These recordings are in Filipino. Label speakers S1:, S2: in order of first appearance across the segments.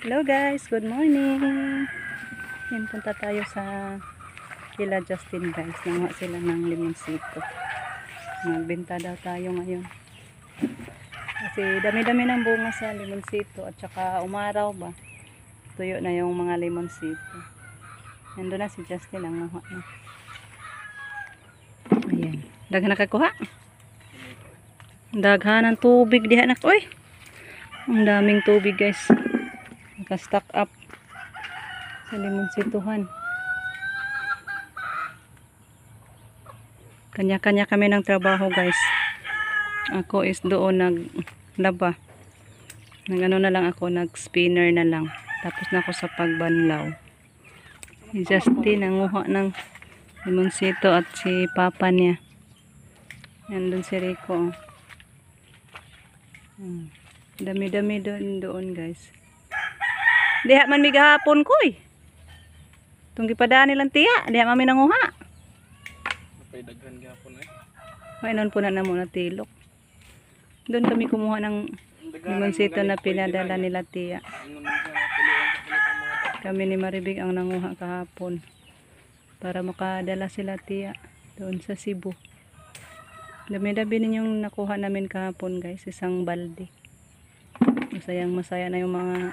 S1: Hello guys, good morning. Yan, punta tayo sa kila Justin guys. Nanguha sila ng limonsito. Magbenta daw tayo ngayon. Kasi dami-dami ng bunga sa limonsito at saka umaraw ba. Tuyo na yung mga limonsito. Nandun na si Justin ang nanguha na. Ayan. Daghan nakakuha. Daghan ng tubig diha na. Uy! Ang daming tubig guys. Naka-stack up sa limonsituhan. Kanya-kanya kami ng trabaho guys. Ako is doon naglaba. Nagano na lang ako, nag-spinner na lang. Tapos na ako sa pagbanlaw. Si Justin nanguha ng limonsito at si papa niya. Yan doon si Rico. Dami-dami doon guys. Diha man mi gahapon ko eh. Tung gipadaan nilang tiya, diha man mi nanguha.
S2: Napay daghan gahapon eh.
S1: Mainon po na muna tilok. Doon kami kumuha ng limonsito na pinadala nila tiya. Kami ni Maribig ang nanguha kahapon para makadala sila tiya doon sa Cebu. Dami-dami ninyong nakuha namin kahapon guys, isang balde. Masaya na yung mga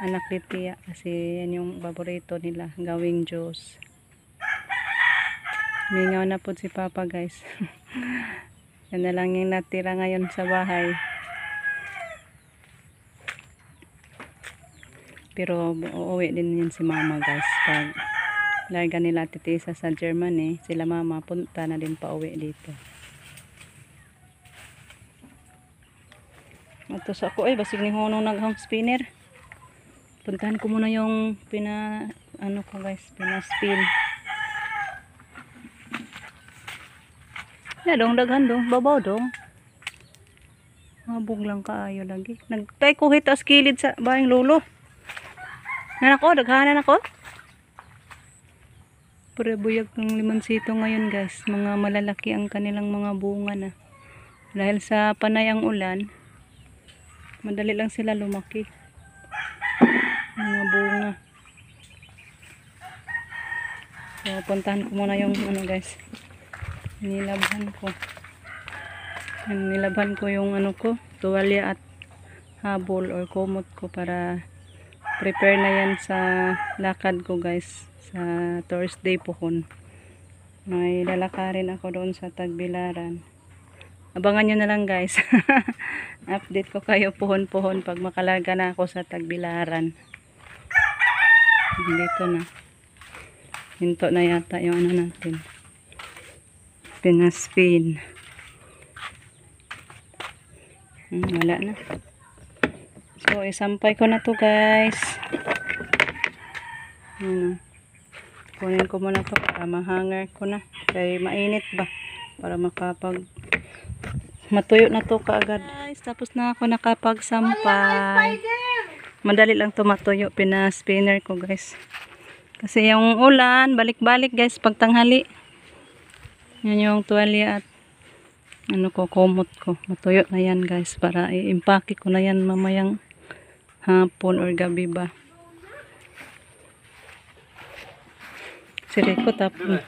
S1: anak ni tiya kasi yan yung paborito nila, gawing juice. Mingaw na po si papa guys. Yan na lang yung natira ngayon sa bahay. Pero uuwi din yun si mama guys. Pag larga nila titisa sa Germany, sila mama punta na din pa uwi dito. Ito sa ako ay basig ni Honong naghang spinner. Puntahan ko muna yung pina-spin. Ya dong, daghan dong, babaw dong. Mabog lang kaayo lagi. Nagtay ko hitas kilid sa bahay lolo. Nanako, daghanan ako. Pure buyag ng limonsito ngayon guys. Mga malalaki ang kanilang mga bunga na. Dahil sa panay ang ulan, madali lang sila lumaki. Mga bunga. So, puntahan ko muna yung guys. Nilabhan ko yung tuwalya at habol or kumot ko para prepare na yan sa lakad ko guys. Sa Thursday pohon. May lalakarin ako doon sa Tagbilaran. Abangan nyo na lang guys. Update ko kayo pohon-pohon pag makalaga na ako sa Tagbilaran. Dito na. Hinto na yata yung natin. Pinaspin. Wala na. So, isampay ko na to guys. Kunin ko muna to para mahanger ko na. Kaya mainit ba? Para matuyo na to kaagad. Guys, tapos na ako nakapagsampay. Madali lang to matuyo. Pina-spinner ko guys. Kasi yung ulan, balik-balik guys pag tanghali. Yan yung tuwalya at kumot ko. Matuyo na yan guys para i-impake ko na yan mamayang hapon or gabi ba. Siri ko tapos.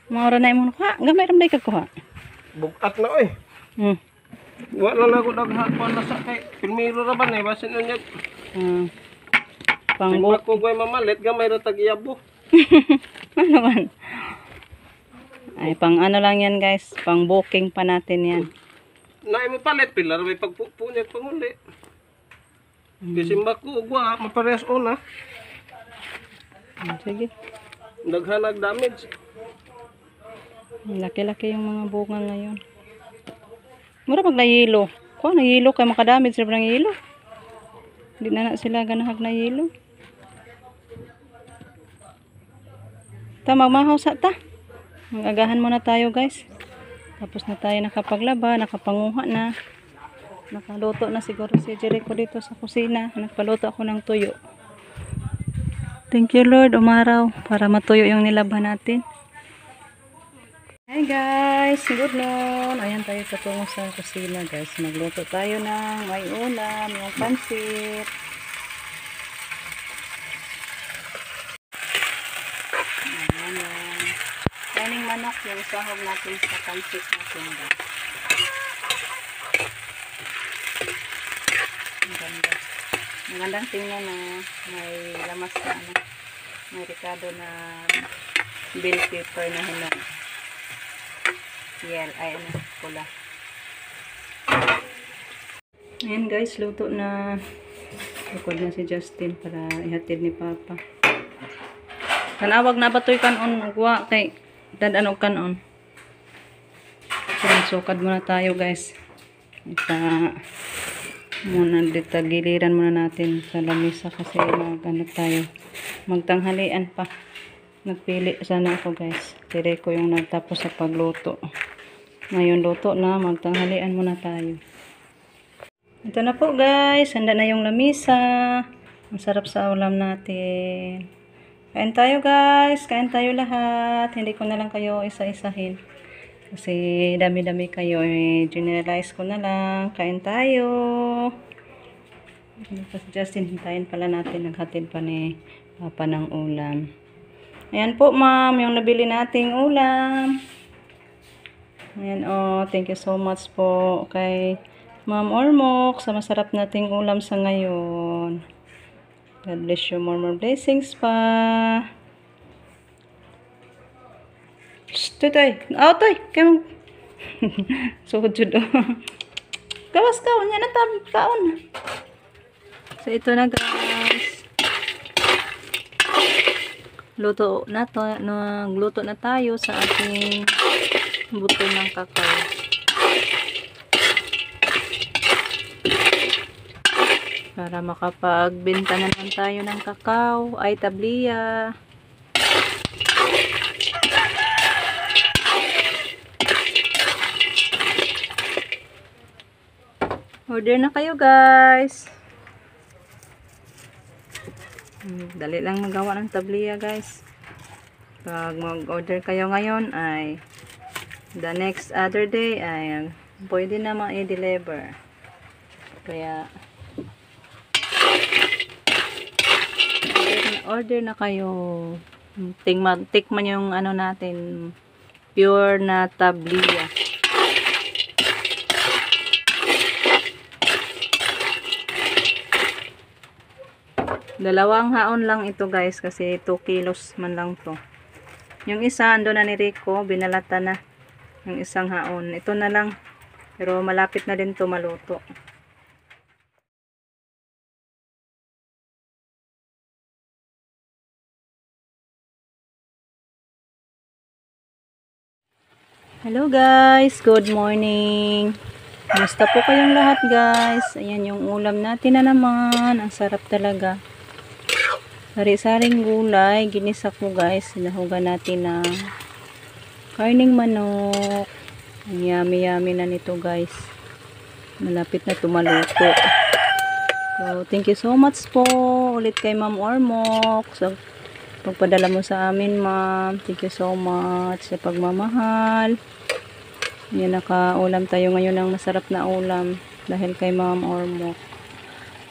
S1: Maura na imong kuha. Gamay ramday ka kuha.
S2: Bugat na oy. Wala na ako daghapon na sa kay pilmiro ra ba nay basin na niya. Pangbok ko goy mamalit gamay ra tag iyabo.
S1: Ano man? Ay pang lang yan guys, pang booking pa natin yan.
S2: Naay mo palit pilar may pagpupunyag panguli. Gisimba ko ugwa maparehas ona.
S1: Sige.
S2: Naghanag damage.
S1: Laki-laki yung mga bunga ngayon. Mura pag nahilo. Kung nahilo kay makadamage sila ng hilo. Hindi na sila ganahag na hilo. Ta magmahaw sa ta. Mag-agahan muna tayo guys. Tapos na tayo nakapaglaba, nakapanguha na. Nakaluto na siguro si Jericho dito sa kusina. Nagpaluto ako ng tuyo. Thank you Lord, umaraw para matuyo yung nilabhan natin. Hi guys, good noon. Ayan tayo patungo sa kusina guys. Magluto tayo ng may ulam, yung pansit. yung sahog natin sa pancit natin, guys. Ang ganda. Magandang tingnan na may lamas na ano, may ricado na bell pepper na hinog. Ay ano, pula. Ayan guys, luto na. Bukod na si Justin para ihatid ni Papa. Kanawag na batoy kanon ugwa kay dadanog kanon. Sukad muna tayo guys. Muna dito giliran muna natin sa lamisa kasi magano tayo. Magtanghalian pa. Nagpili sana ako guys. Tire ko yung nagtapos sa pagluto. Ngayon luto na, magtanghalian muna tayo. Ito na po guys, handa na yung lamisa. Ang sarap sa ulam natin. Kain tayo guys, kain tayo lahat. Hindi ko na lang kayo isa-isahin. Kasi dami-dami kayo, generalize ko na lang. Kain tayo. Justin, hintayin pala natin. Naghatid pa ni Papa ng ulam. Ayan po ma'am, yung nabili nating ulam. Ayan thank you so much po kay Ma'am Ormoc sa masarap nating ulam sa ngayon. God bless you, more blessings pa. Shh, toy. Toy. Kamu. Sugod judo. Gawas kaon yan na kaon. So ito na guys. Luto na tayo sa ating buto ng kakao. Para makapagbenta naman tayo ng kakao ay tabliya. Order na kayo guys. Dali lang magawa ng tabliya guys. Pag mag-order kayo ngayon ay the next other day ay pwede naman i-deliver. Kaya order na kayo. Tikman yung ano natin, pure na tabliya. Dalawang haon lang ito guys kasi 2 kilos man lang to. Yung isa ando na ni Rico, binalata na yung isang haon. Ito na lang, pero malapit na din to maluto. Hello guys, good morning. Kumusta po kayong lahat guys? Ayan yung ulam natin na naman. Ang sarap talaga. Sari-saring gulay, ginisa ko guys. Sinahugan natin ng karning manok. Ang yummy na nito guys. Malapit na tumaluto. So, thank you so much po ulit kay Ma'am Ormoc. So, pagpadala mo sa amin ma'am, thank you so much sa pagmamahal. Yan, nakaulam tayo ngayon ng masarap na ulam dahil kay Ma'am Ormoc.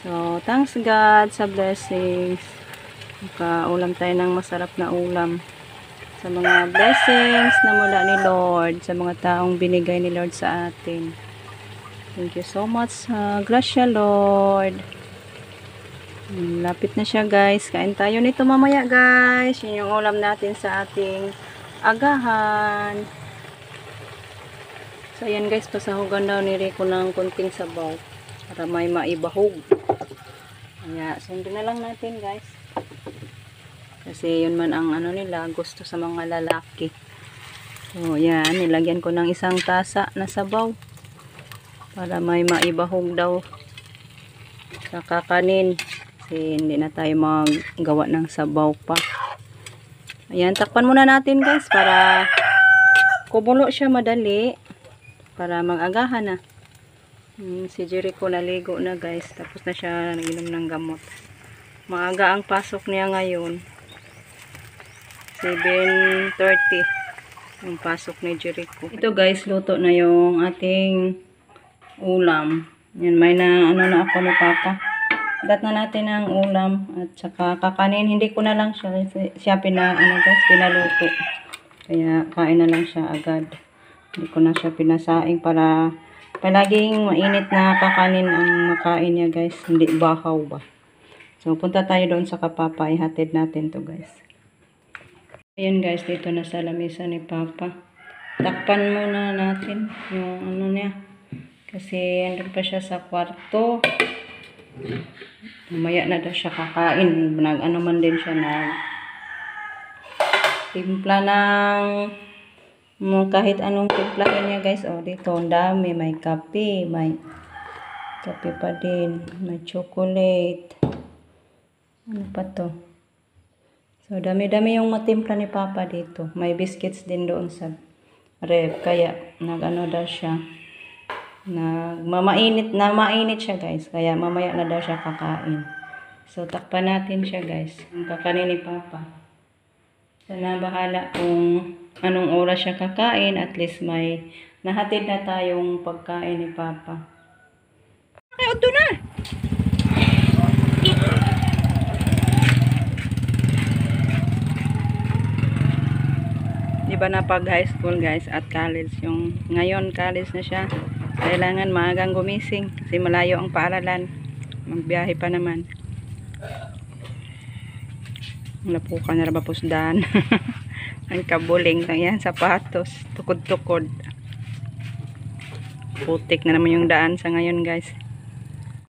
S1: So thanks God sa blessings. Nakaulam tayo ng masarap na ulam sa mga blessings na mula ni Lord, sa mga taong binigay ni Lord sa atin. Thank you so much, Gracia Lord. Lapit na siya guys. Kain tayo nito mamaya guys. Yun yung ulam natin sa ating agahan. So ayan guys, pasahugan daw ni Rico ng kunting sabaw para may maibahog. Kaya sundin na lang natin guys. Kasi yun man ang ano nila, gusto sa mga lalaki. So yan, nilagyan ko ng isang tasa na sabaw para may maibahog daw sa kakanin. Kasi hindi na tayo maggawa ng sabaw pa. Ayan, takpan muna natin guys para kumulo siya madali. Para mag-agahan na. Si Jericho naligo na guys. Tapos na siya naginom ng gamot. Maaga ang pasok niya ngayon. 7:30 yung pasok ni Jericho. Ito guys, luto na yung ating ulam. Yan, may na ano na ako ni Papa. Dat na natin ang ulam at saka kakanin. Hindi ko na lang siya pinaluto. Kaya kain na lang siya agad. Hindi ko na siya pinasaing para palaging mainit na kakanin ang makain niya guys. Hindi bahaw ba. So punta tayo doon sa kapapa. Ihatid natin to guys. Ayun guys, dito na sa lamesa ni Papa. Takpan muna natin yung ano niya. Kasi andun pa siya sa kwarto. Mamaya na daw siya kakain. Ano man din siya na timpla ng kahit anong timplahin niya guys. O dito, ang dami. May kape. May kape pa din. May chocolate. Ano pa to? So, dami-dami yung matimpla ni Papa dito. May biscuits din doon sa ref. Kaya, nag-ano daw siya. Mainit siya guys. Kaya, mamaya na daw siya kakain. So, takpan natin siya guys. Ang kakanin ni Papa. Sana bahala kung anong oras siya kakain. At least may nahatid na tayong pagkain ni Papa. Ay, ito na! Diba na pag high school guys at college yung ngayon college na siya, kailangan maagang gumising kasi malayo ang paaralan, magbiyahe pa naman. Lapukan na rabapusdan. Ang kabuling lang yan, sapatos tukod-tukod, putik na naman yung daan sa ngayon guys.